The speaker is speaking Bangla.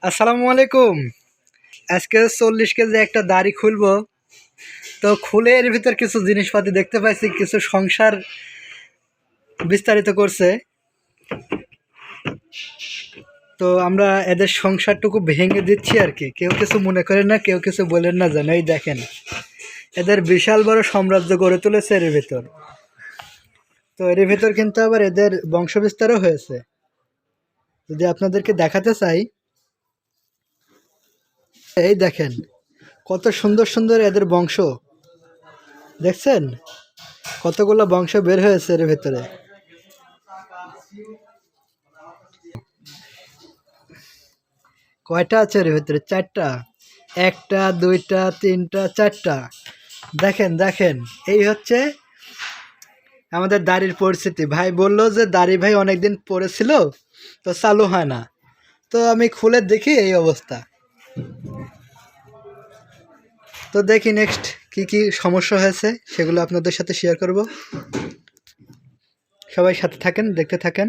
আসসালামু আলাইকুম। আজকে 40 কেজি একটা দাড়ি খুলবো, তো খুলে এর ভিতর কিছু জিনিসপাতি দেখতে পাইছি, কিছু সংসার বিস্তারিত করছে। তো আমরা এদের সংসারটুকু ভেঙে দিচ্ছি আর কি। কেউ কিছু মনে করেন না, কেউ কিছু বলেন না, যেন এই দেখেন এদের বিশাল বড় সাম্রাজ্য গড়ে তুলেছে এর ভিতর। তো এর ভিতর কিন্তু আবার এদের বংশ বিস্তারও হয়েছে। যদি আপনাদেরকে দেখাতে চাই, এই দেখেন কত সুন্দর সুন্দর এদের বংশ, দেখছেন কতগুলো বংশ বের হয়েছে এর ভিতরে। কয়টা আছে এর ভিতরে? চারটা। একটা, দুইটা, তিনটা, চারটা। দেখেন দেখেন, এই হচ্ছে আমাদের দাড়ির পরিস্থিতি। ভাই বললো যে দাড়ি ভাই অনেকদিন পড়েছিল, তো চালু হয় না। তো আমি খুলে দেখি এই অবস্থা। তো দেখি নেক্সট কি কি সমস্যা হয়েছে, সেগুলো আপনাদের সাথে শেয়ার করব। সবাই সাথে থাকেন, দেখতে থাকেন।